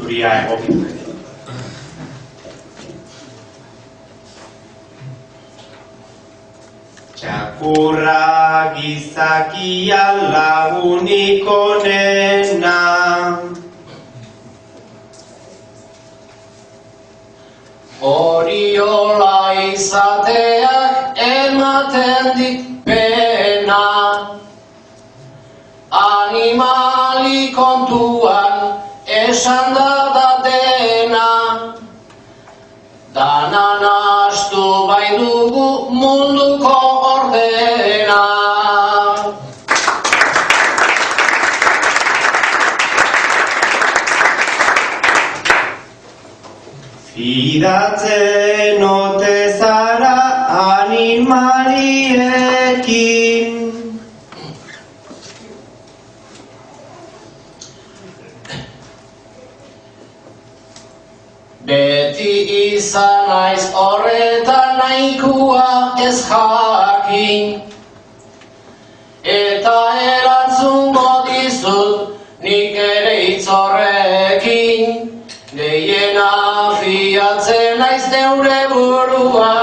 zuria egokitu. Txakurra gizakia lagunik onena, horiola izateak ematen dit pena, animali kontuan esan da dena, danan astu bai dugu munduko ordena. Fidatzen ote zara animaliekin, beti izan naiz horretan nahikoa ez jakin, eta erantzungo dizut nik ere hitz horrekin, gehiena fiatzen naiz neure buruan.